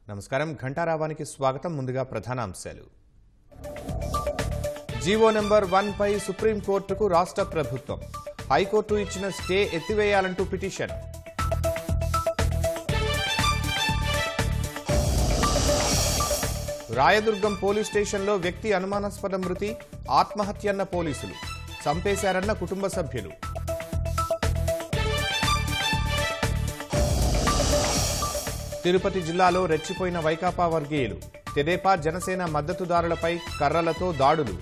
నమస్కారం ఘంటారావానికి స్వాగతం. ముందుగా ప్రధాన అంశాలు. జీవో నెంబర్ 1 పై సుప్రీం కోర్టుకు రాష్ట్ర ప్రభుత్వం. హైకోర్టు ఇచ్చిన స్టే ఎత్తివేయాలంటూ పిటిషన్. రాయదుర్గం పోలీస్ స్టేషన్లో వ్యక్తి అనుమానాస్పద మృతి, ఆత్మహత్యన్న పోలీసులు, చంపేశారన్న కుటుంబ సభ్యులు. తిరుపతి జిల్లాలో రెచ్చిపోయిన వైకాపా వర్గీయులు, తెదేపా జనసేన మద్దతుదారులపై కర్రలతో దాడులు.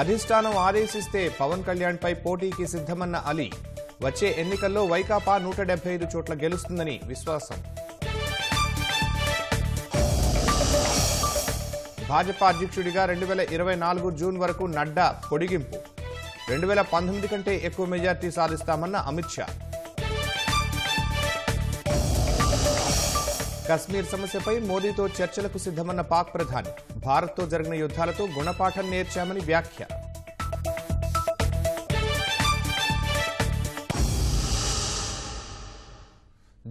అధిష్టానం ఆదేశిస్తే పవన్ కళ్యాణ్పై పోటీకి సిద్ధమన్న అలీ. వచ్చే ఎన్నికల్లో వైకాపా 175 చోట్ల గెలుస్తుందని విశ్వాసం. భాజపా అధ్యక్షుడిగా 2024 జూన్ వరకు నడ్డా పొడిగింపు. 2019 కంటే ఎక్కువ మెజార్టీ సాధిస్తామన్న అమిత్ షా. కశ్మీర్ సమస్యపై మోదీతో చర్చలకు సిద్ధమన్న పాక్ ప్రధాని. భారత్తో జరిగిన యుద్ధాలతో గుణపాఠం నేర్చామని వ్యాఖ్య.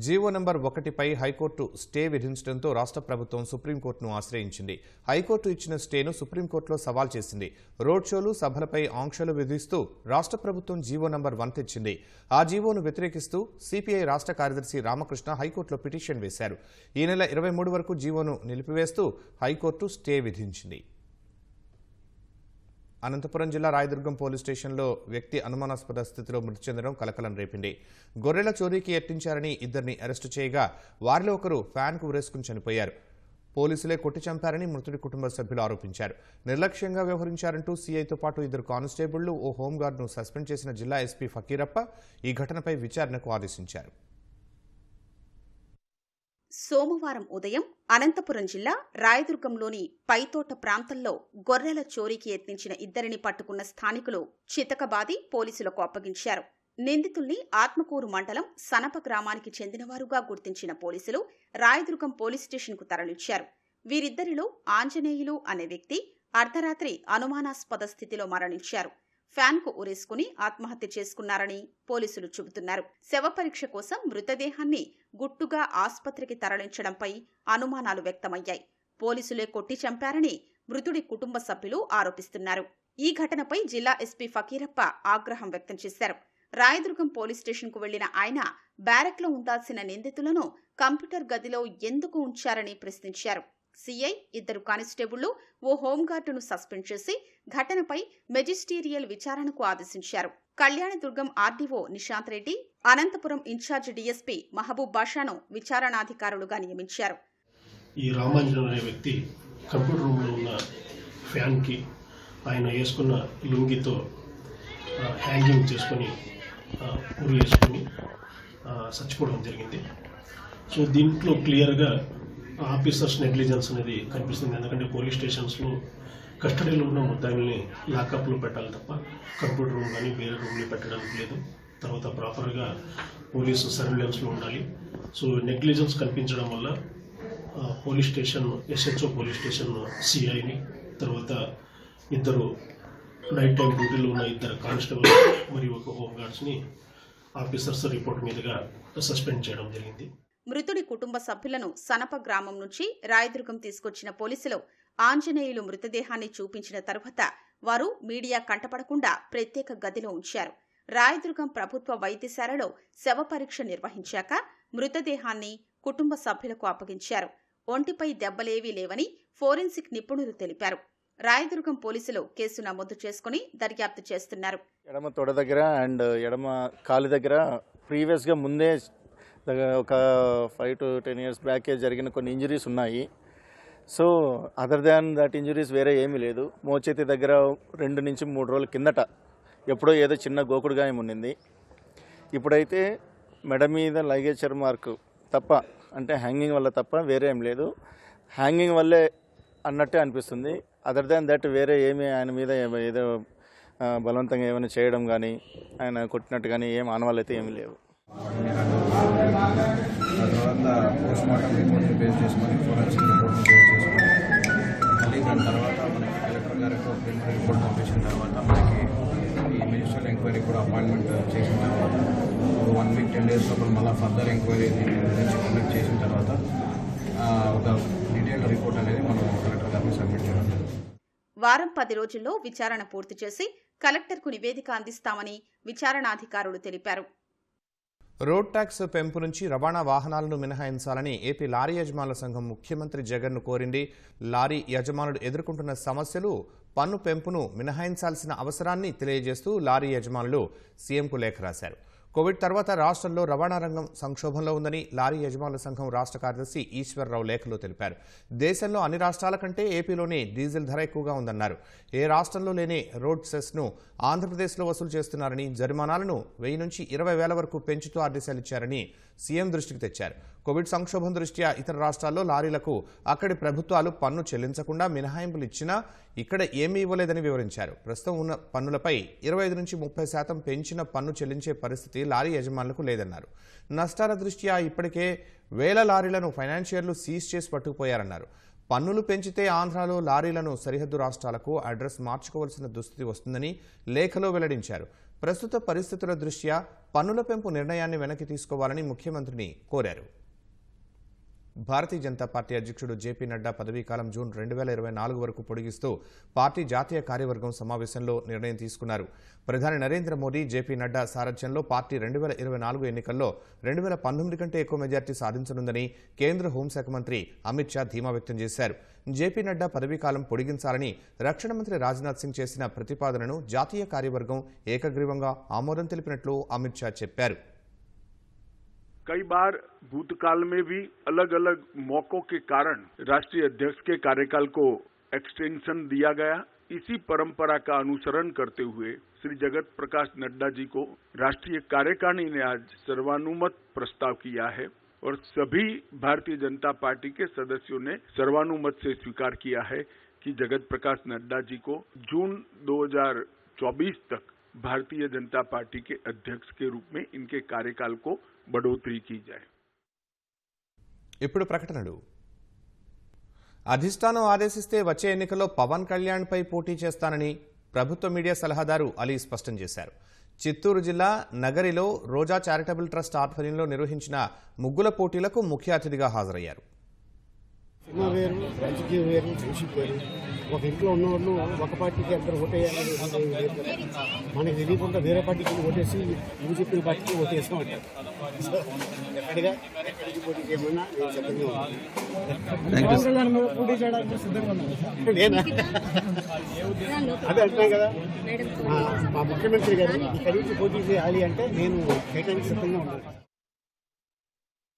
జీవో నెంబర్ 1 పై హైకోర్టు స్టే విధించడంతో రాష్ట్ర ప్రభుత్వం సుప్రీంకోర్టును ఆశ్రయించింది. హైకోర్టు ఇచ్చిన స్టేను సుప్రీంకోర్టులో సవాల్ చేసింది. రోడ్ షోలు, సభలపై ఆంక్షలు విధిస్తూ రాష్ట్ర ప్రభుత్వం జీవో నెంబర్ 1 తెచ్చింది. ఆ జీవోను వ్యతిరేకిస్తూ సిపిఐ రాష్ట్ర కార్యదర్శి రామకృష్ణ హైకోర్టులో పిటిషన్ వేశారు. ఈ నెల 23 వరకు జీవోను నిలిపివేస్తూ హైకోర్టు స్టే విధించింది. అనంతపురం జిల్లా రాయదుర్గం పోలీస్ స్టేషన్లో వ్యక్తి అనుమానాస్పద స్థితిలో మృతి చెందడం కలకలం రేపింది. గొర్రెల చోరీకి యత్నించారని ఇద్దరిని అరెస్టు చేయగా వారిలో ఒకరు ఫ్యాన్కు ఉరేసుకుని చనిపోయారు. పోలీసులే కొట్టి చంపారని మృతుడి కుటుంబ సభ్యులు ఆరోపించారు. నిర్లక్ష్యంగా వ్యవహరించారంటూ సీఐతో పాటు 2 కానిస్టేబుళ్లు, ఓ హోంగార్డును సస్పెండ్ చేసిన జిల్లా ఎస్పీ ఫకీరప్ప ఈ ఘటనపై విచారణకు ఆదేశించారు. సోమవారం ఉదయం అనంతపురం జిల్లా రాయదుర్గంలోని పైతోట ప్రాంతంలో గొర్రెల చోరీకి యత్నించిన ఇద్దరిని పట్టుకున్న స్థానికులు చితకబాది పోలీసులకు అప్పగించారు. నిందితుల్ని ఆత్మకూరు మండలం సనప గ్రామానికి చెందినవారుగా గుర్తించిన పోలీసులు రాయదుర్గం పోలీస్ స్టేషన్కు తరలించారు. వీరిద్దరిలో ఆంజనేయులు అనే వ్యక్తి అర్ధరాత్రి అనుమానాస్పద స్థితిలో మరణించారు. ఫ్యాన్కు ఉరేసుకుని ఆత్మహత్య చేసుకున్నారని పోలీసులు చెబుతున్నారు. శవ పరీక్ష కోసం మృతదేహాన్ని గుట్టుగా ఆస్పత్రికి తరలించడంపై అనుమానాలు వ్యక్తమయ్యాయి. పోలీసులే కొట్టి చంపారని మృతుడి కుటుంబ సభ్యులు ఆరోపిస్తున్నారు. ఈ ఘటనపై జిల్లా ఎస్పీ ఫకీరప్ప ఆగ్రహం వ్యక్తం చేశారు. రాయదుర్గం పోలీస్ స్టేషన్కు వెళ్లిన ఆయన బ్యారెక్లో ఉండాల్సిన నిందితులను కంప్యూటర్ గదిలో ఎందుకు ఉంచారని ప్రశ్నించారు. సీఐ, 2 కానిస్టేబుళ్లు, ఓ హోంగార్డును సస్పెండ్ చేసి ఘటనపై మెజిస్టీరియల్ విచారణకు ఆదేశించారు. Kalyanadurgam RDO Nishanth Reddy, Anantapuram in charge DSP Mahaboob బాషాను విచారణాధికారులుగా నియమించారు. ఈ రామాంజనం అనే వ్యక్తి కంప్యూటర్ రూమ్లో ఉన్న ఫ్యాన్కి ఆయన వేసుకున్న లుంగితో హ్యాంగింగ్ చేసుకొని ఉరి వేసుకొని చచ్చిపోవడం జరిగింది. సో దీంట్లో క్లియర్గా ఆఫీసర్స్ నెగ్లిజెన్స్ అనేది కనిపిస్తుంది. ఎందుకంటే పోలీస్ స్టేషన్స్లో కస్టడీలో ఉన్న ముద్దాయిల్ని లాకప్లో పెట్టాలి తప్ప కంప్యూటర్ రూమ్ కానీ వేరే రూమ్లో పెట్టడానికి లేదు. తర్వాత ప్రాపర్గా పోలీసు సర్వేలెన్స్లో ఉండాలి. సో నెగ్లిజెన్స్ కనిపించడం వల్ల police station SHO police station సిఐని, తర్వాత 2 నైట్ టైం డ్యూటీలో ఉన్న 2 కానిస్టేబుల్ మరియు 1 హోంగార్డ్స్ని ఆఫీసర్స్ రిపోర్ట్ మీదుగా సస్పెండ్ చేయడం జరిగింది. మృతుడి కుటుంబ సభ్యులను సనప గ్రామం నుంచి రాయదుర్గం తీసుకొచ్చిన పోలీసులు ఆంజనేయులు మృతదేహాన్ని చూపించిన తరువాత వారు మీడియా కంటపడకుండా ప్రత్యేక గదిలో ఉంచారు. రాయదుర్గం ప్రభుత్వ వైద్యశాలలో శవ పరీక్ష నిర్వహించాక మృతదేహాన్ని కుటుంబ సభ్యులకు అప్పగించారు. ఒంటిపై దెబ్బలేవీ లేవని ఫోరెన్సిక్ నిపుణులు తెలిపారు. రాయదుర్గం పోలీసులు కేసు నమోదు చేసుకుని దర్యాప్తు చేస్తున్నారు. ఎడమ తొడ దగ్గర అండ్ ఎడమ కాలు దగ్గర ప్రీవియస్గా ముందే ఒక 5 to 10 years బ్యాకే జరిగిన కొన్ని ఇంజరీస్ ఉన్నాయి. So other than that injuries వేరే ఏమీ లేదు. మోచేతి దగ్గర 2 నుంచి 3 రోజుల కిందట ఎప్పుడో ఏదో చిన్న గోకుడు గాయం ఉండింది. ఇప్పుడైతే మెడ మీద లైగేచర్ మార్కు తప్ప, అంటే హ్యాంగింగ్ వల్ల తప్ప వేరే ఏం లేదు. హ్యాంగింగ్ వల్లే అన్నట్టే అనిపిస్తుంది. అదర్ దాన్ దట్ వేరే ఏమీ ఆయన మీద ఏదో బలవంతంగా ఏమైనా చేయడం కానీ ఆయన కొట్టినట్టు కానీ ఏం ఆనవాళ్ళు అయితే ఏమీ లేవు. తర్వాత పోస్ట్ మార్టం రిపోర్ట్ని బేస్ చేసుకొని ఫోరెన్సిక్ రిపోర్ట్ని బేస్ చేసుకొని మళ్ళీ దాని తర్వాత మనకి కలెక్టర్ గారికి ప్రిలిమినరీ రిపోర్ట్ పంపించిన తర్వాత మనకి ఈ మినిస్ట్రియల్ ఎంక్వైరీ కూడా అపాయింట్మెంట్ చేసిన తర్వాత 1 వీక్ 10 డేస్ లోపల మళ్ళీ ఫర్దర్ ఎంక్వైరీ గురించి కండక్ట్ చేసిన తర్వాత ఒక డీటెయిల్డ్ రిపోర్ట్ అనేది మనం కలెక్టర్ గారికి సబ్మిట్ చేయడం జరుగుతుంది. వారం 10 రోజుల్లో విచారణ పూర్తి చేసి కలెక్టర్కు నివేదిక అందిస్తామని విచారణాధికారులు తెలిపారు. రోడ్ ట్యాక్స్ పెంపు నుంచి రవాణా వాహనాలను మినహాయించాలని ఏపీ లారీ యజమానుల సంఘం ముఖ్యమంత్రి జగన్ను కోరింది. లారీ యజమానులు ఎదుర్కొంటున్న సమస్యలు, పన్ను పెంపును మినహాయించాల్సిన అవసరాన్ని తెలియజేస్తూ లారీ యజమానులు సీఎంకు లేఖ రాశారు. కోవిడ్ తర్వాత రాష్ట్రంలో రవాణా రంగం సంక్షోభంలో ఉందని లారీ యజమానుల సంఘం రాష్ట్ర కార్యదర్శి ఈశ్వర్రావు లేఖలో తెలిపారు. దేశంలో అన్ని రాష్ట్రాల కంటే ఏపీలోనే డీజిల్ ధర ఎక్కువగా ఉందన్నారు. ఏ రాష్ట్రంలో లేని రోడ్ సెస్ను ఆంధ్రప్రదేశ్లో వసూలు చేస్తున్నారని, జరిమానాలను 1000 నుంచి 20,000 వరకు పెంచుతూ ఆదేశాలు ఇచ్చారని సీఎం దృష్టికి తెచ్చారు. కోవిడ్ సంక్షోభం దృష్ట్యా ఇతర రాష్ట్రాల్లో లారీలకు అక్కడి ప్రభుత్వాలు పన్ను చెల్లించకుండా మినహాయింపులు ఇచ్చినా ఇక్కడ ఏమీ ఇవ్వలేదని వివరించారు. ప్రస్తుతం ఉన్న పన్నులపై 25 నుంచి 30% పెంచిన పన్ను చెల్లించే పరిస్థితి లారీ యజమానులకు లేదన్నారు. నష్టాల దృష్ట్యా ఇప్పటికే 1000 లారీలను ఫైనాన్షియర్లు సీజ్ చేసి పట్టుకుపోయారన్నారు. పన్నులు పెంచితే ఆంధ్రాలో లారీలను సరిహద్దు రాష్ట్రాలకు అడ్రస్ మార్చుకోవాల్సిన దుస్థితి వస్తుందని లేఖలో వెల్లడించారు. ప్రస్తుత పరిస్థితుల దృష్ట్యా పన్నుల పెంపు నిర్ణయాన్ని వెనక్కి తీసుకోవాలని ముఖ్యమంత్రిని కోరారు. భారతీయ జనతా పార్టీ అధ్యక్షుడు జేపీ నడ్డా పదవీకాలం జూన్ 2024 వరకు పొడిగిస్తూ పార్టీ జాతీయ కార్యవర్గం సమావేశంలో నిర్ణయం తీసుకున్నారు. ప్రధాని నరేంద్ర మోదీ, జేపీ నడ్డా సారథ్యంలో పార్టీ 2024 ఎన్నికల్లో 2019 కంటే ఎక్కువ మెజార్టీ సాధించనుందని కేంద్ర హోంశాఖ మంత్రి అమిత్ షా ధీమా వ్యక్తం చేశారు. జేపీ నడ్డా పదవీకాలం పొడిగించాలని రక్షణ మంత్రి రాజ్నాథ్ సింగ్ చేసిన ప్రతిపాదనను జాతీయ కార్యవర్గం ఏకగ్రీవంగా ఆమోదం తెలిపినట్లు అమిత్ షా చెప్పారు. कई बार भूतकाल में भी अलग अलग मौकों के कारण राष्ट्रीय अध्यक्ष के कार्यकाल को एक्सटेंशन दिया गया। इसी परंपरा का अनुसरण करते हुए श्री जगत प्रकाश नड्डा जी को राष्ट्रीय कार्यकारिणी ने आज सर्वानुमत प्रस्ताव किया है और सभी भारतीय जनता पार्टी के सदस्यों ने सर्वानुमत से स्वीकार किया है कि जगत प्रकाश नड्डा जी को जून 2024 तक भारतीय जनता पार्टी के अध्यक्ष के रूप में इनके कार्यकाल को बढ़ोतरी की जाए. ఇప్పుడు ప్రకటనలు. అధిష్టానం ఆదేశిస్తే వచ్చే ఎన్నికల్లో పవన్ కళ్యాణ్ పై పోటీ చేస్తానని ప్రభుత్వ మీడియా సలహాదారు అలీ స్పష్టం చేశారు. చిత్తూరు జిల్లా నగరిలో రోజా చారిటబుల్ ట్రస్ట్ ఆధ్వర్యంలో నిర్వహించిన ముగ్గుల పోటీలకు ముఖ్య అతిథిగా హాజరయ్యారు. సినిమా వేరు, రాజకీయం వేరు, ఫ్రెండ్షిప్ వేరు. ఒక ఇంట్లో ఉన్నవాళ్ళు ఒక పార్టీకి అందరూ ఓటేయాలని మనకి తెలియకుండా వేరే పార్టీకి ఓటేసి నువ్వు చెప్పిన పార్టీకి ఓటేసామంటారు. సో ఎక్కడిగా ఎక్కడికి పోటీ చేయమన్నా నేను సిద్ధంగా ఉన్నాను. పోటీ చేయడానికి సిద్ధంగా ఉన్నాను. నేనా అదే అంటున్నాను కదా, మా ముఖ్యమంత్రి గారు ఇక్కడి నుంచి పోటీ చేయాలి అంటే నేను చేయడానికి సిద్ధంగా ఉన్నాను.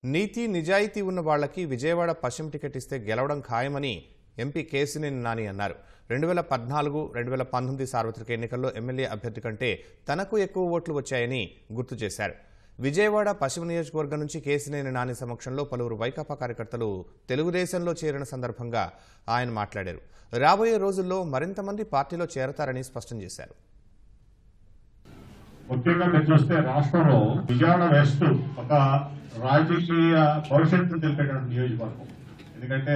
నీతి నిజాయితీ ఉన్న వాళ్లకి విజయవాడ పశ్చిమ టికెట్ ఇస్తే గెలవడం ఖాయమని ఎంపీ కేశినేని నాని అన్నారు. 2014-2019 సార్వత్రిక ఎన్నికల్లో ఎమ్మెల్యే అభ్యర్థి కంటే తనకు ఎక్కువ ఓట్లు వచ్చాయని గుర్తు చేశారు. విజయవాడ పశ్చిమ నియోజకవర్గం నుంచి కేశినేని నాని సమక్షంలో పలువురు వైకాపా కార్యకర్తలు తెలుగుదేశంలో చేరిన సందర్భంగా ఆయన మాట్లాడారు. రాబోయే రోజుల్లో మరింత మంది పార్టీలో చేరతారని స్పష్టం చేశారు. ముఖ్యంగా మీరు చూస్తే రాష్ట్రంలో విజయవాడ వెస్ట్ ఒక రాజకీయ భవిష్యత్తు తెలిపేటువంటి నియోజకవర్గం. ఎందుకంటే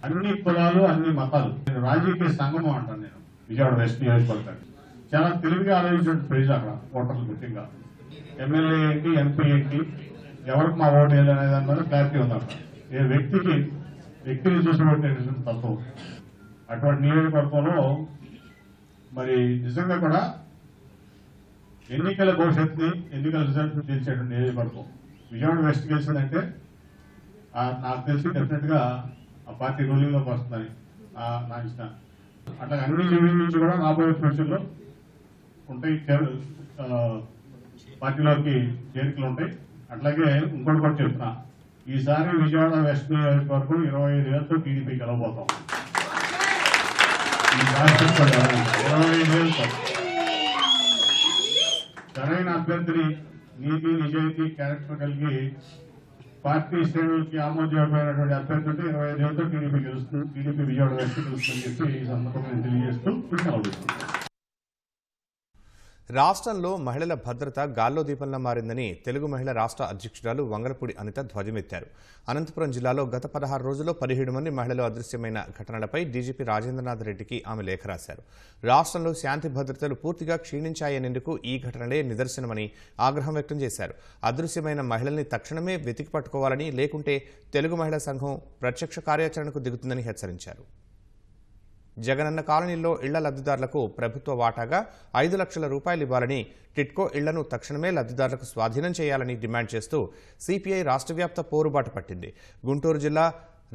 అన్ని కులాలు, అన్ని మతాలు, నేను రాజకీయ సంగమం అంటాను. నేను విజయవాడ వెస్ట్ నియోజకవర్గాన్ని చాలా తెలివిగా ఆలోచించిన ప్రజలు అక్కడ ఓటర్లు ముఖ్యంగా ఎమ్మెల్యే ఏంటి, ఎంపీ ఏంటి, ఎవరికి మా ఓటు వేయాలనే దాని మీద క్లారిటీ ఉంది అక్కడ. ఏ వ్యక్తిని చూసి ఓటు తప్పు. అటువంటి నియోజకవర్గంలో మరి నిజంగా కూడా ఎన్నికల భవిష్యత్తుని, ఎన్నికల రిజల్ట్ తెలిసేటువంటి నియోజకవర్గం విజయవాడ వెస్ట్ గెలిచిందంటే నాకు తెలిసి డెఫినెట్ గా ఆ పార్టీ రూలింగ్ లోకి వస్తుందని నాకు ఇష్టం. అట్లా అన్ని యూనియన్ నుంచి కూడా రాబోయే ఫ్యూచర్ లో ఉంటాయి, పార్టీలోకి చేరికలు ఉంటాయి. అట్లాగే ఇంకోటి కూడా చెప్తున్నా, ఈసారి విజయవాడ వెస్ట్ నియోజకవర్గం 25,000తో టీడీపీ గెలవబోతాం. ఈసారి 25,000 సరైన అభ్యర్థిని, నీతి నిజాయితీ క్యారెక్టర్ కలిగి పార్టీ శ్రేణులకి ఆమోదయోగ్యమైనటువంటి అభ్యర్థి ఉంటే 25,000తో టీడీపీ గెలుస్తుంది. టీడీపీ విజయవాడ వెస్ట్ గెలుస్తుందని చెప్పి ఈ సందర్భంగా తెలియజేస్తూ కృష్ణ. రాష్ట్రంలో మహిళల భద్రత గాల్లో దీపంలా మారిందని తెలుగు మహిళా రాష్ట్ర అధ్యక్షురాలు వంగలపూడి అనిత ధ్వజమెత్తారు. అనంతపురం జిల్లాలో గత 16 రోజుల్లో 17 మంది మహిళలు అదృశ్యమైన ఘటనలపై డీజీపీ రాజేంద్రనాథ్ రెడ్డికి ఆమె లేఖ రాశారు. రాష్ట్రంలో శాంతి భద్రతలు పూర్తిగా క్షీణించాయనేందుకు ఈ ఘటనలే నిదర్శనమని ఆగ్రహం వ్యక్తం చేశారు. అదృశ్యమైన మహిళల్ని తక్షణమే వెతికి పట్టుకోవాలని, లేకుంటే తెలుగు మహిళా సంఘం ప్రత్యక్ష కార్యాచరణకు దిగుతుందని హెచ్చరించారు. జగనన్న కాలనీలో ఇళ్ల లబ్ధిదారులకు ప్రభుత్వ వాటాగా 5 లక్షల రూపాయలు ఇవ్వాలని, టిట్కో ఇళ్లను తక్షణమే లబ్ధిదారులకు స్వాధీనం చేయాలని డిమాండ్ చేస్తూ సిపిఐ రాష్ట్ర వ్యాప్త పోరుబాట పట్టింది. గుంటూరు జిల్లా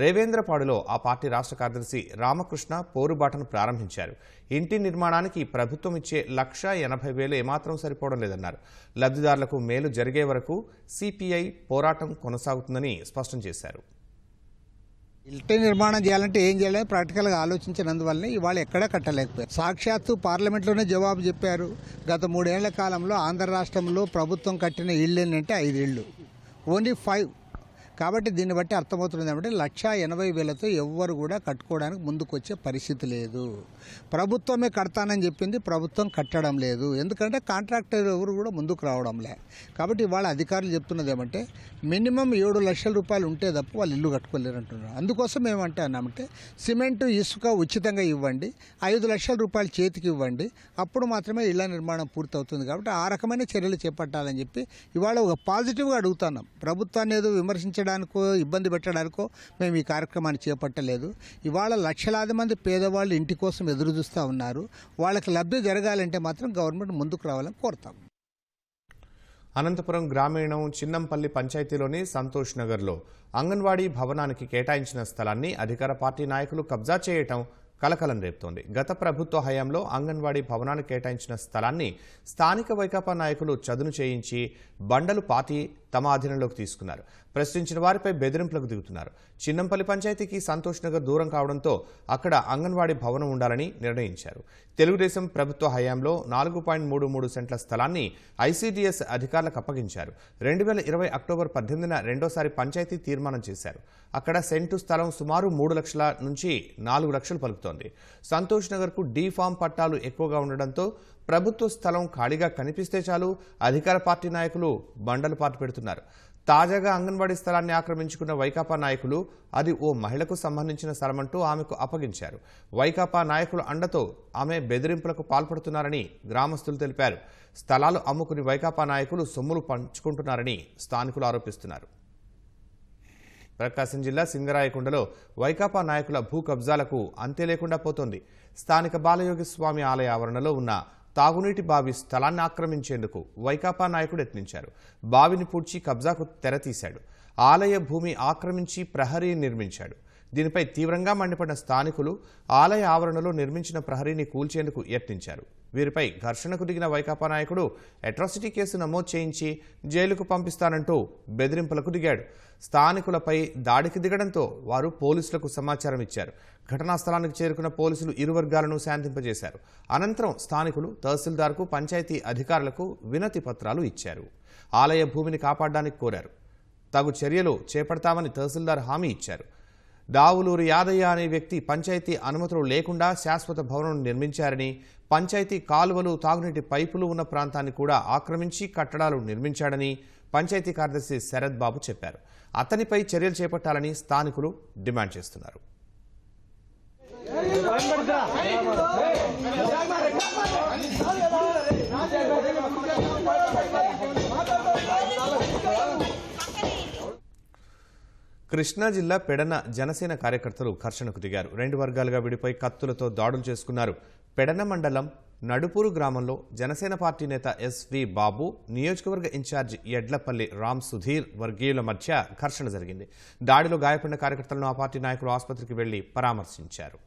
రేవేంద్రపాడులో ఆ పార్టీ రాష్ట్ర కార్యదర్శి రామకృష్ణ పోరుబాటను ప్రారంభించారు. ఇంటి నిర్మాణానికి ప్రభుత్వం ఇచ్చే 1,80,000 ఏమాత్రం సరిపోవడం లేదన్నారు. లబ్ధిదారులకు మేలు జరిగే వరకు సిపిఐ పోరాటం కొనసాగుతుందని స్పష్టం చేశారు. ఇంటి నిర్మాణం చేయాలంటే ఏం చేయాలని ప్రాక్టికల్గా ఆలోచించినందువల్లనే ఇవాళ ఎక్కడా కట్టలేకపోయారు. సాక్షాత్తు పార్లమెంట్లోనే జవాబు చెప్పారు. గత 3 ఏళ్ల కాలంలో ఆంధ్ర రాష్ట్రంలో ప్రభుత్వం కట్టిన ఇళ్ళు ఏంటంటే 5 ఇళ్ళు, ఓన్లీ 5. కాబట్టి దీన్ని బట్టి అర్థమవుతుంది ఏమంటే 1,80,000తో ఎవ్వరు కూడా కట్టుకోవడానికి ముందుకు వచ్చే పరిస్థితి లేదు. ప్రభుత్వమే కడతానని చెప్పింది, ప్రభుత్వం కట్టడం లేదు. ఎందుకంటే కాంట్రాక్టర్ ఎవరు కూడా ముందుకు రావడం లే. కాబట్టి ఇవాళ అధికారులు చెప్తున్నది ఏమంటే మినిమం 7 లక్షల రూపాయలు ఉంటే తప్ప వాళ్ళు ఇల్లు కట్టుకోలేరు అంటున్నారు. అందుకోసం ఏమంటే అన్నామంటే సిమెంటు, ఇసుక ఉచితంగా ఇవ్వండి, 5 లక్షల రూపాయలు చేతికి ఇవ్వండి, అప్పుడు మాత్రమే ఇళ్ల నిర్మాణం పూర్తవుతుంది. కాబట్టి ఆ రకమైన చర్యలు చేపట్టాలని చెప్పి ఇవాళ ఒక పాజిటివ్గా అడుగుతున్నాం. ప్రభుత్వాన్ని ఏదో విమర్శించడానికో ఇబ్బంది పెట్టడానికో మేము ఈ కార్యక్రమాన్ని చేపట్టలేదు. ఇవాళ లక్షలాది మంది పేదవాళ్ళు ఇంటి కోసం ఎదురు చూస్తూ ఉన్నారు. వాళ్ళకి లబ్ధి జరగాలంటే మాత్రం గవర్నమెంట్ ముందుకు రావాలని కోరుతాం. అనంతపురం గ్రామీణం చిన్నంపల్లి పంచాయతీలోని సంతోష్ నగర్లో అంగన్వాడీ భవనానికి కేటాయించిన స్థలాన్ని అధికార పార్టీ నాయకులు కబ్జా చేయటం కలకలం రేపుతోంది. గత ప్రభుత్వ హయాంలో అంగన్వాడీ భవనానికి కేటాయించిన స్థలాన్ని స్థానిక వైకాపా నాయకులు చదును చేయించి బండలు పాతి తమ అధీనంలోకి తీసుకున్నారు. ప్రశ్నించిన వారిపై బెదిరింపులకు దిగుతున్నారు. చిన్నంపల్లి పంచాయతీకి సంతోష్ నగర్ దూరం కావడంతో అక్కడ అంగన్వాడీ భవనం ఉండాలని నిర్ణయించారు. తెలుగుదేశం ప్రభుత్వ హయాంలో 4.33 సెంట్ల స్థలాన్ని ఐసీడీఎస్ అధికారులకు అప్పగించారు. 2020 అక్టోబర్ 18న రెండోసారి పంచాయతీ తీర్మానం చేశారు. అక్కడ సెంటు స్థలం సుమారు 3 లక్షల నుంచి 4 లక్షలు పలుకుతోంది. సంతోష్ నగర్కు డి ఫామ్ పట్టాలు ఎక్కువగా ఉండడంతో ప్రభుత్వ స్థలం ఖాళీగా కనిపిస్తే చాలు అధికార పార్టీ నాయకులు బండలు పాతి పెడుతున్నారు. తాజాగా అంగన్వాడీ స్థలాన్ని ఆక్రమించుకున్న వైకాపా నాయకులు అది ఓ మహిళకు సంబంధించిన స్థలమంటూ ఆమెకు అప్పగించారు. వైకాపా నాయకుల అండతో ఆమె బెదిరింపులకు పాల్పడుతున్నారని గ్రామస్తులు తెలిపారు. స్థలాలు అమ్ముకుని వైకాపా నాయకులు సొమ్ములు పంచుకుంటున్నారని స్థానికులు ఆరోపిస్తున్నారు. ప్రకాశం జిల్లా సింగరాయకొండలో వైకాపా నాయకుల భూ కబ్జాలకు అంతే లేకుండా పోతోంది. స్థానిక బాలయోగి స్వామి ఆలయ ఆవరణలో ఉన్న తాగునీటి బావి స్థలాన్ని ఆక్రమించేందుకు వైకాపా నాయకుడు యత్నించారు. బావిని పూడ్చి కబ్జాకు తెరతీశాడు. ఆలయ భూమి ఆక్రమించి ప్రహరీ నిర్మించాడు. దీనిపై తీవ్రంగా మండిపడిన స్థానికులు ఆలయ ఆవరణలో నిర్మించిన ప్రహరీని కూల్చేందుకు యత్నించారు. వీరిపై ఘర్షణకు దిగిన వైకాపా నాయకుడు అట్రాసిటీ కేసు నమోదు చేయించి జైలుకు పంపిస్తానంటూ బెదిరింపులకు దిగాడు. స్థానికులపై దాడికి దిగడంతో వారు పోలీసులకు సమాచారం ఇచ్చారు. ఘటనా స్థలానికి చేరుకున్న పోలీసులు ఇరు వర్గాలను శాంతింపజేశారు. అనంతరం స్థానికులు తహసీల్దార్కు, పంచాయతీ అధికారులకు వినతి పత్రాలు ఇచ్చారు. ఆలయ భూమిని కాపాడడానికి కోరారు. తగు చర్యలు చేపడతామని తహసీల్దార్ హామీ ఇచ్చారు. దావులూరి యాదయ్య అనే వ్యక్తి పంచాయతీ అనుమతులు లేకుండా శాశ్వత భవనం నిర్మించారని, పంచాయతీ కాలువలు, తాగునీటి పైపులు ఉన్న ప్రాంతాన్ని కూడా ఆక్రమించి కట్టడాలు నిర్మించాడని పంచాయతీ కార్యదర్శి శరత్ బాబు చెప్పారు. అతనిపై చర్యలు చేపట్టాలని స్థానికులు డిమాండ్ చేస్తున్నారు. కృష్ణా జిల్లా పెడన జనసేన కార్యకర్తలు ఘర్షణకు దిగారు. 2 వర్గాలుగా విడిపోయి కత్తులతో దాడులు చేసుకున్నారు. పెడన మండలం నడుపూరు గ్రామంలో జనసేన పార్టీ నేత ఎస్వి బాబు, నియోజకవర్గ ఇన్ఛార్జి ఎడ్లపల్లి రామ్ సుధీర్ వర్గీయుల మధ్య ఘర్షణ జరిగింది. దాడిలో గాయపడిన కార్యకర్తలను ఆ పార్టీ నాయకులు ఆసుపత్రికి వెళ్లి పరామర్శించారు.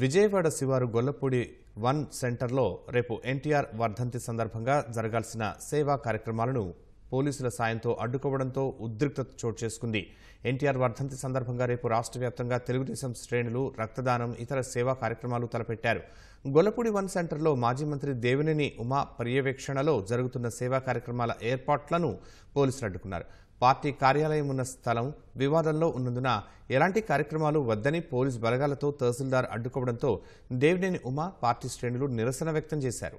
విజయవాడ శివారు గొల్లపూడి 1 సెంటర్లో రేపు ఎన్టీఆర్ వర్ధంతి సందర్భంగా జరగాల్సిన సేవా కార్యక్రమాలను పోలీసుల సాయంతో అడ్డుకోవడంతో ఉద్రిక్తత చోటు చేసుకుంది. ఎన్టీఆర్ వర్ధంతి సందర్భంగా రేపు రాష్ట్ర వ్యాప్తంగా తెలుగుదేశం శ్రేణులు రక్తదానం, ఇతర సేవా కార్యక్రమాలు తలపెట్టారు. గొల్లపూడి 1 సెంటర్లో మాజీ మంత్రి దేవినేని ఉమా పర్యవేక్షణలో జరుగుతున్న సేవా కార్యక్రమాల ఏర్పాట్లను పోలీసులు అడ్డుకున్నారు. పార్టీ కార్యాలయం ఉన్న స్థలం వివాదంలో ఉన్నందున ఎలాంటి కార్యక్రమాలు వద్దని పోలీసు బలగాలతో తహసీల్దార్ అడ్డుకోవడంతో దేవినేని ఉమా పార్టీ శ్రేణులు నిరసన వ్యక్తం చేశారు.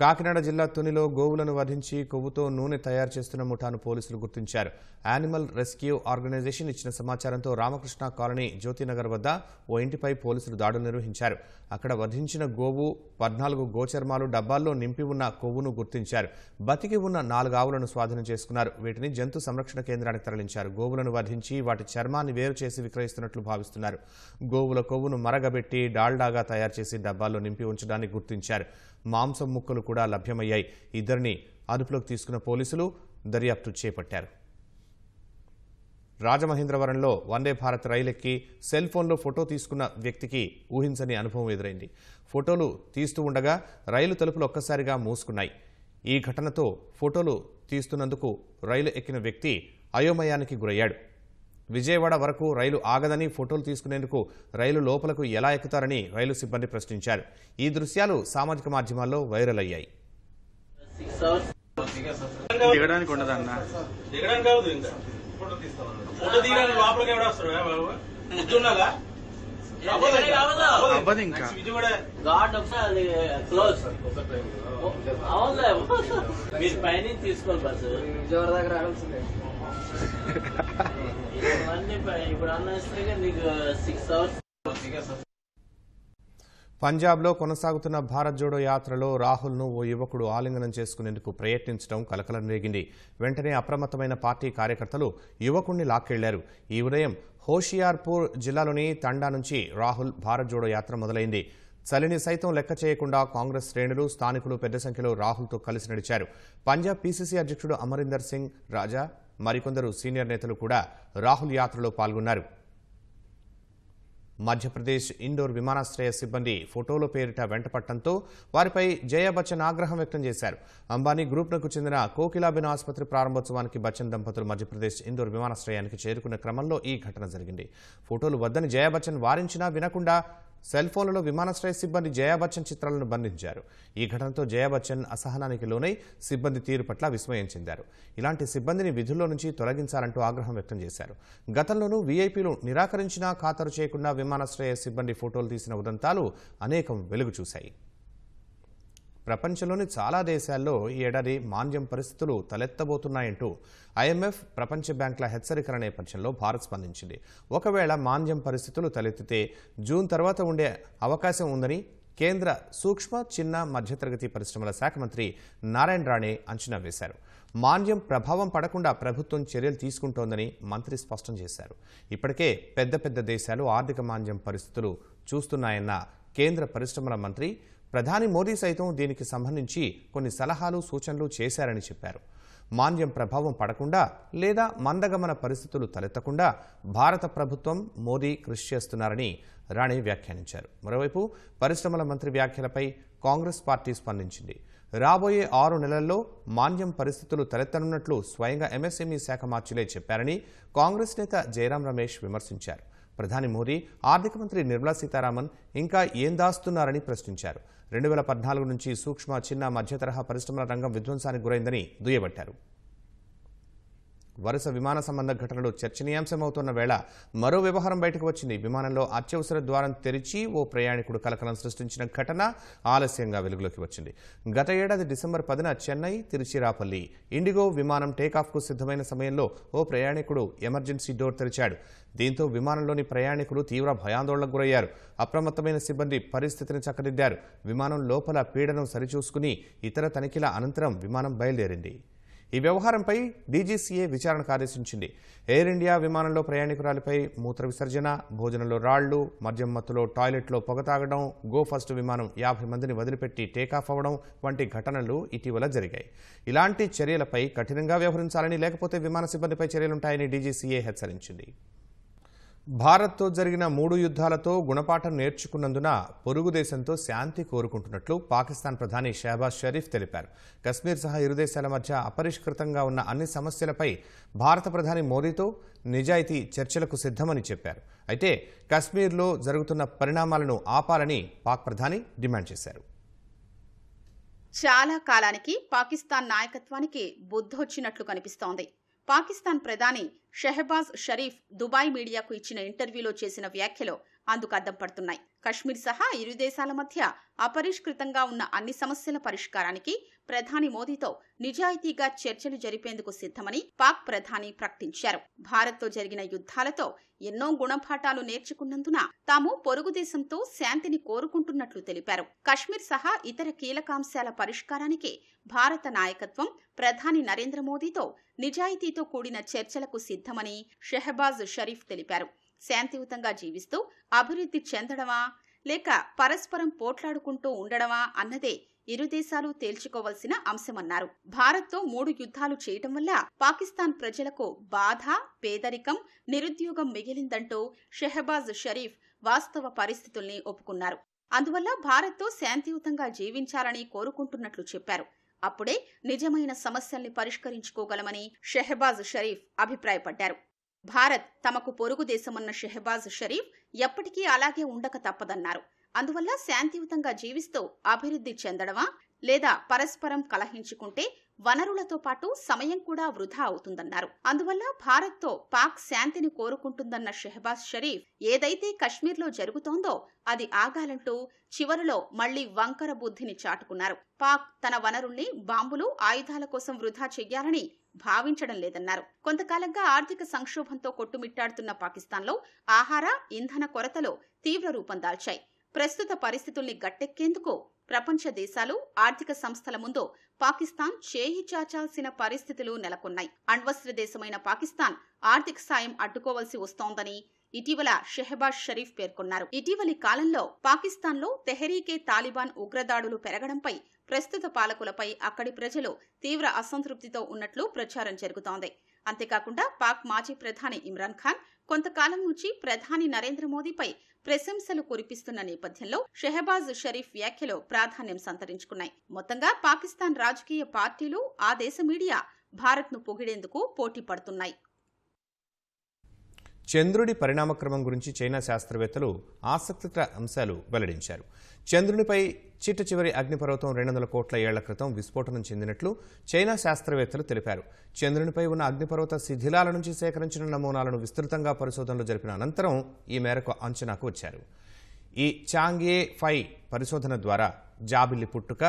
కాకినాడ జిల్లా తునిలో గోవులను వధించి కొవ్వుతో నూనె తయారు చేస్తున్న ముఠాను పోలీసులు గుర్తించారు. యానిమల్ రెస్క్యూ ఆర్గనైజేషన్ ఇచ్చిన సమాచారంతో రామకృష్ణ కాలనీ జ్యోతినగర్ వద్ద ఓ ఇంటిపై పోలీసులు దాడులు నిర్వహించారు. అక్కడ వధించిన గోవు 14 గోచర్మాలు డబ్బాల్లో నింపి ఉన్న కొవ్వును గుర్తించారు. బతికి ఉన్న 4 ఆవులను స్వాధీనం చేసుకున్నారు. వీటిని జంతు సంరక్షణ కేంద్రానికి తరలించారు. గోవులను వధించి వాటి చర్మాన్ని వేరు చేసి విక్రయిస్తున్నట్లు భావిస్తున్నారు. గోవుల కొవ్వును మరగబెట్టి డాల్డాగా తయారు చేసి డబ్బాల్లో నింపి ఉంచడాన్ని గుర్తించారు. మాంసం ముక్కలు కూడా లభ్యమయ్యాయి. ఇద్దరిని అదుపులోకి తీసుకున్న పోలీసులు దర్యాప్తు చేపట్టారు. రాజమహేంద్రవరంలో వందే భారత్ రైలెక్కి సెల్ ఫోన్లో ఫోటో తీసుకున్న వ్యక్తికి ఊహించని అనుభవం ఎదురైంది. ఫోటోలు తీస్తూ ఉండగా రైలు తలుపులు ఒక్కసారిగా మూసుకున్నాయి. ఈ ఘటనతో ఫోటోలు తీస్తున్నందుకు రైలు ఎక్కిన వ్యక్తి అయోమయానికి గురయ్యాడు. విజయవాడ వరకు రైలు ఆగదని ఫోటోలు తీసుకునేందుకు రైలు లోపలకు ఎలా ఎక్కుతారని రైలు సిబ్బంది ప్రశ్నించారు. ఈ దృశ్యాలు సామాజిక మాధ్యమాల్లో వైరల్ అయ్యాయి. తీసుకోవాలి బస్సు విజయవాడ దగ్గర రావాల్సిందే. పంజాబ్లో కొనసాగుతున్న భారత్ జోడో యాత్రలో రాహుల్ను ఓ యువకుడు ఆలింగనం చేసుకునేందుకు ప్రయత్నించడం కలకలం రేగింది. వెంటనే అప్రమత్తమైన పార్టీ కార్యకర్తలు యువకుడిని లాక్కెళ్లారు. ఈ ఉదయం హోషియార్పూర్ జిల్లాలోని తండా నుంచి రాహుల్ భారత్ జోడో యాత్ర మొదలైంది. చలిని సైతం లెక్క చేయకుండా కాంగ్రెస్ శ్రేణులు, స్థానికులు పెద్ద సంఖ్యలో రాహుల్తో కలిసి నడిచారు. పంజాబ్ పీసీసీ అధ్యక్షుడు అమరీందర్ సింగ్ రాజా, మరికొందరు సీనియర్ నేతలు కూడా రాహుల్ యాత్రలో పాల్గొన్నారు. మధ్యప్రదేశ్ ఇండోర్ విమానాశ్రయ సిబ్బంది ఫోటోల పేరిట వెంటపట్టడంతో వారిపై జయా బచ్చన్ ఆగ్రహం వ్యక్తం చేశారు. అంబానీ గ్రూప్నకు చెందిన కోకిలాబెన్ ఆసుపత్రి ప్రారంభోత్సవానికి బచ్చన్ దంపతులు మధ్యప్రదేశ్ ఇండోర్ విమానాశ్రయానికి చేరుకున్న క్రమంలో ఈ ఘటన జరిగింది. ఫోటోలు వద్దని జయా బచ్చన్ వారించినా వినకుండా సెల్ ఫోన్లలో విమానాశ్రయ సిబ్బంది జయా బచ్చన్ చిత్రాలను బంధించారు. ఈ ఘటనతో జయా బచ్చన్ అసహనానికి లోనై సిబ్బంది తీరు పట్ల విస్మయం చెందారు. ఇలాంటి సిబ్బందిని విధుల్లో నుంచి తొలగించాలంటూ ఆగ్రహం వ్యక్తం చేశారు. గతంలోనూ వీఐపీలు నిరాకరించినా ఖాతరు చేయకుండా విమానాశ్రయ సిబ్బంది ఫోటోలు తీసిన ఉదంతాలు అనేకం వెలుగు చూశాయి. ప్రపంచంలోని చాలా దేశాల్లో ఈ ఏడాది మాంద్యం పరిస్థితులు తలెత్తబోతున్నాయంటూ ఐఎంఎఫ్, ప్రపంచ బ్యాంకుల హెచ్చరికల నేపథ్యంలో భారత్ స్పందించింది. ఒకవేళ మాంద్యం పరిస్థితులు తలెత్తితే జూన్ తర్వాత ఉండే అవకాశం ఉందని కేంద్ర సూక్ష్మ, చిన్న, మధ్యతరగతి పరిశ్రమల శాఖ మంత్రి నారాయణ రాణే అంచనా వేశారు. మాంద్యం ప్రభావం పడకుండా ప్రభుత్వం చర్యలు తీసుకుంటోందని మంత్రి స్పష్టం చేశారు. ఇప్పటికే పెద్ద పెద్ద దేశాలు ఆర్థిక మాంద్యం పరిస్థితులు చూస్తున్నాయన్న కేంద్ర పరిశ్రమల మంత్రి ప్రధాని మోదీ సైతం దీనికి సంబంధించి కొన్ని సలహాలు, సూచనలు చేశారని చెప్పారు. మాంద్యం ప్రభావం పడకుండా లేదా మందగమన పరిస్థితులు తలెత్తకుండా భారత ప్రభుత్వం, మోదీ కృషి చేస్తున్నారని రాణే వ్యాఖ్యానించారు. మరోవైపు పరిశ్రమల మంత్రి వ్యాఖ్యలపై కాంగ్రెస్ పార్టీ స్పందించింది. రాబోయే 6 నెలల్లో మాంద్యం పరిస్థితులు తలెత్తనున్నట్లు స్వయంగా ఎంఎస్ఎంఈ శాఖ మార్చులే చెప్పారని కాంగ్రెస్ నేత జయరాం రమేష్ విమర్శించారు. ప్రధాని మోదీ, ఆర్థిక మంత్రి నిర్మలా సీతారామన్ ఇంకా ఏం దాస్తున్నారని ప్రశ్నించారు. 2014 నుంచి సూక్ష్మ, చిన్న, మధ్య తరహా పరిశ్రమల రంగం విధ్వంసానికి గురైందని దుయ్యబట్టారు. వరుస విమాన సంబంధ ఘటనలు చర్చనీయాంశమవుతున్న వేళ మరో వ్యవహారం బయటకు వచ్చింది. విమానంలో అత్యవసర ద్వారం తెరిచి ఓ ప్రయాణికుడు కలకలం సృష్టించిన ఘటన ఆలస్యంగా వెలుగులోకి వచ్చింది. గత ఏడాది డిసెంబర్ 10న చెన్నై, తిరుచిరాపల్లి ఇండిగో విమానం టేకాఫ్కు సిద్ధమైన సమయంలో ఓ ప్రయాణికుడు ఎమర్జెన్సీ డోర్ తెరిచాడు. దీంతో విమానంలోని ప్రయాణికులు తీవ్ర భయాందోళనకు గురయ్యారు. అప్రమత్తమైన సిబ్బంది పరిస్థితిని చక్కదిద్దారు. విమానం లోపల పీడనం సరిచూసుకుని ఇతర తనిఖీల అనంతరం విమానం బయలుదేరింది. ఈ వ్యవహారంపై డీజీసీఏ విచారణకు ఆదేశించింది. ఎయిర్ ఇండియా విమానంలో ప్రయాణికురాలిపై మూత్ర విసర్జన, భోజనంలో రాళ్లు, మద్యం మత్తులో టాయిలెట్లో పొగ తాగడం, గో ఫస్ట్ విమానం 50 మందిని వదిలిపెట్టి టేకాఫ్ అవ్వడం వంటి ఘటనలు ఇటీవల జరిగాయి. ఇలాంటి చర్యలపై కఠినంగా వ్యవహరించాలని, లేకపోతే విమాన సిబ్బందిపై చర్యలుంటాయని డీజీసీఏ హెచ్చరించింది. భారత్తో జరిగిన 3 యుద్ధాలతో గుణపాఠం నేర్చుకున్నందున పొరుగు దేశంతో శాంతి కోరుకుంటున్నట్లు పాకిస్తాన్ ప్రధాని షహబాజ్ షరీఫ్ తెలిపారు. కశ్మీర్ సహా ఇరు దేశాల మధ్య అపరిష్కృతంగా ఉన్న అన్ని సమస్యలపై భారత ప్రధాని మోదీతో నిజాయితీ చర్చలకు సిద్ధమని చెప్పారు. అయితే కశ్మీర్లో జరుగుతున్న పరిణామాలను ఆపాలని పాక్ ప్రధాని డిమాండ్ చేశారు. చాలా కాలానికి పాకిస్తాన్ నాయకత్వానికి బుద్ధొచ్చినట్లు కనిపిస్తోంది. పాకిస్తాన్ ప్రధాని షెహబాజ్ షరీఫ్ దుబాయ్ మీడియాకు ఇచ్చిన ఇంటర్వ్యూలో చేసిన వ్యాఖ్యలు అందుకు అద్దం పడుతున్నాయి. కశ్మీర్ సహా ఇరు దేశాల మధ్య అపరిష్కృతంగా ఉన్న అన్ని సమస్యల పరిష్కారానికి ప్రధాని మోదీతో నిజాయితీగా చర్చలు జరిపేందుకు సిద్ధమని పాక్ ప్రధాని ప్రకటించారు. భారత్తో జరిగిన యుద్ధాలతో ఎన్నో గుణపాఠాలు నేర్చుకున్నందున తాము పొరుగు దేశంతో శాంతిని కోరుకుంటున్నట్లు తెలిపారు. కశ్మీర్ సహా ఇతర కీలకాంశాల పరిష్కారానికి భారత నాయకత్వం ప్రధాని నరేంద్ర మోదీతో నిజాయితీతో కూడిన చర్చలకు సిద్ధమని షెహబాజ్ షరీఫ్ తెలిపారు. శాంతియుతంగా జీవిస్తూ అభివృద్ధి చెందడమా లేక పరస్పరం పోట్లాడుకుంటూ ఉండడమా అన్నదే ఇరు దేశాలు తేల్చుకోవాల్సిన అంశమన్నారు. భారత్తో 3 యుద్ధాలు చేయటం వల్ల పాకిస్తాన్ ప్రజలకు బాధ, పేదరికం, నిరుద్యోగం మిగిలిందంటూ షెహబాజ్ షరీఫ్ వాస్తవ పరిస్థితుల్ని ఒప్పుకున్నారు. అందువల్ల భారత్తో శాంతియుతంగా జీవించాలని కోరుకుంటున్నట్లు చెప్పారు. అప్పుడే నిజమైన సమస్యల్ని పరిష్కరించుకోగలమని షెహబాజ్ షరీఫ్ అభిప్రాయపడ్డారు. భారత్ తమకు పొరుగు దేశమన్న షెహబాజ్ షరీఫ్ ఎప్పటికీ అలాగే ఉండక తప్పదన్నారు. అందువల్ల శాంతియుతంగా జీవిస్తూ అభివృద్ధి చెందడమా లేదా పరస్పరం కలహించుకుంటే వనరులతో పాటు సమయం కూడా వృధా అవుతుందన్నారు. అందువల్ల భారత్తో పాక్ శాంతిని కోరుకుంటుందన్న షెహబాజ్ షరీఫ్ ఏదైతే కశ్మీర్లో జరుగుతోందో అది ఆగాలంటూ చివరిలో మళ్లీ వంకర బుద్ధిని చాటుకున్నారు. పాక్ తన వనరుల్ని బాంబులు, ఆయుధాల కోసం వృధా చెయ్యాలని భావించడం లేదన్నారు. కొంతకాలంగా ఆర్థిక సంక్షోభంతో కొట్టుమిట్టాడుతున్న పాకిస్తాన్లో ఆహార, ఇంధన కొరతలు తీవ్ర రూపం దాల్చాయి. ప్రస్తుత పరిస్థితుల్ని గట్టెక్కేందుకు ప్రపంచ దేశాలు, ఆర్థిక సంస్థల ముందు పాకిస్తాన్ చేయి చాచాల్సిన పరిస్థితులు నెలకొన్నాయి. అణ్వస్త్ర దేశమైన పాకిస్తాన్ ఆర్థిక సాయం అడ్డుకోవాల్సి వస్తోందని ఇటీవల షెహబాజ్ షరీఫ్ పేర్కొన్నారు. ఇటీవలి కాలంలో పాకిస్తాన్లో తెహరీకే తాలిబాన్ ఉగ్రదాడులు పెరగడంపై ప్రస్తుత పాలకులపై అక్కడి ప్రజలు తీవ్ర అసంతృప్తితో ఉన్నట్లు ప్రచారం జరుగుతోంది. అంతేకాకుండా పాక్ మాజీ ప్రధాని ఇమ్రాన్ ఖాన్ కొంతకాలం నుంచి ప్రధాని నరేంద్ర మోదీపై ప్రశంసలు కురిపిస్తున్న నేపథ్యంలో షెహబాజ్ షరీఫ్ వ్యాఖ్యలు ప్రాధాన్యం సంతరించుకున్నాయి. మొత్తంగా పాకిస్తాన్ రాజకీయ పార్టీలు, ఆ దేశ మీడియా భారత్ను పొగిడేందుకు పోటీ పడుతున్నాయి. చంద్రుడి పరిణామక్రమం గురించి చైనా శాస్త్రవేత్తలు ఆసక్తికర అంశాలు వెల్లడించారు. చంద్రునిపై చిట్ట చివరి అగ్నిపర్వతం 200 కోట్ల ఏళ్ల క్రితం విస్ఫోటనం చెందినట్లు చైనా శాస్త్రవేత్తలు తెలిపారు. చంద్రునిపై ఉన్న అగ్నిపర్వత శిథిలాల నుంచి సేకరించిన నమూనాలను విస్తృతంగా పరిశోధనలు జరిపిన అనంతరం ఈ మేరకు అంచనాకు వచ్చారు. ఈ చాంగే 5 పరిశోధన ద్వారా జాబిల్లి పుట్టుక,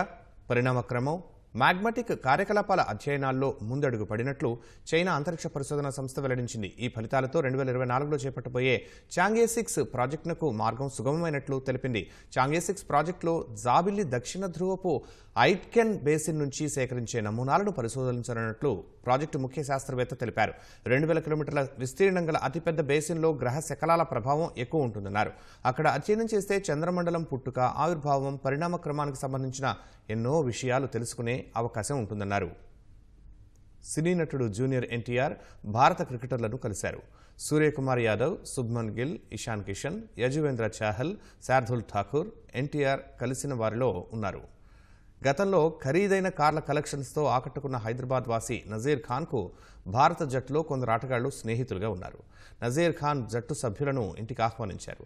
పరిణామక్రమం, మ్యాగ్మాటిక్ కార్యకలాపాల అధ్యయనాల్లో ముందడుగు పడినట్లు చైనా అంతరిక్ష పరిశోధన సంస్థ వెల్లడించింది. ఈ ఫలితాలతో 2024లో చేపట్టబోయే చాంగే 6 ప్రాజెక్టునకు మార్గం సుగమమైనట్లు తెలిపింది. చాంగే 6 ప్రాజెక్టులో జాబిల్లి దక్షిణ ధ్రువపు ఐట్కెన్ బేసిన్ నుంచి సేకరించే నమూనాలను పరిశోధించనున్నట్లు ప్రాజెక్టు ముఖ్య శాస్త్రవేత్త తెలిపారు. 2000 కిలోమీటర్ల విస్తీర్ణం గల అతిపెద్ద బేసిన్లో గ్రహ శకలాల ప్రభావం ఎక్కువ ఉంటుందన్నారు. అక్కడ అధ్యయనం చేస్తే చంద్రమండలం పుట్టుక, ఆవిర్భావం, పరిణామ క్రమానికి సంబంధించిన ఎన్నో విషయాలు తెలుసుకునే అవకాశం ఉంటుందన్నారు. సినీ నటుడు జూనియర్ ఎన్టీఆర్ భారత క్రికెటర్లను కలిశారు. సూర్యకుమార్ యాదవ్, శుభ్మన్ గిల్, ఇషాన్ కిషన్, యజువేంద్ర చాహల్, శార్దుల్ ఠాకూర్ ఎన్టీఆర్ కలిసిన వారిలో ఉన్నారు. గతంలో ఖరీదైన కార్ల కలెక్షన్స్తో ఆకట్టుకున్న హైదరాబాద్ వాసి నజీర్ ఖాన్కు భారత జట్టులో కొందరు ఆటగాళ్లు స్నేహితులుగా ఉన్నారు. నజీర్ ఖాన్ జట్టు సభ్యులను ఇంటికి ఆహ్వానించారు.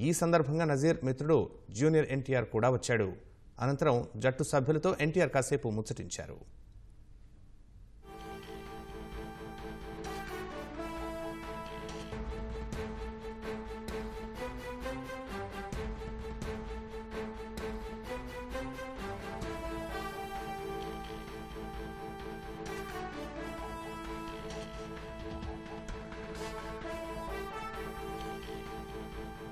ఈ సందర్భంగా నజీర్ మిత్రుడు జూనియర్ ఎన్టీఆర్ కూడా వచ్చాడు. అనంతరం జట్టు సభ్యులతో ఎన్టీఆర్ కాసేపు ముచ్చటించారు.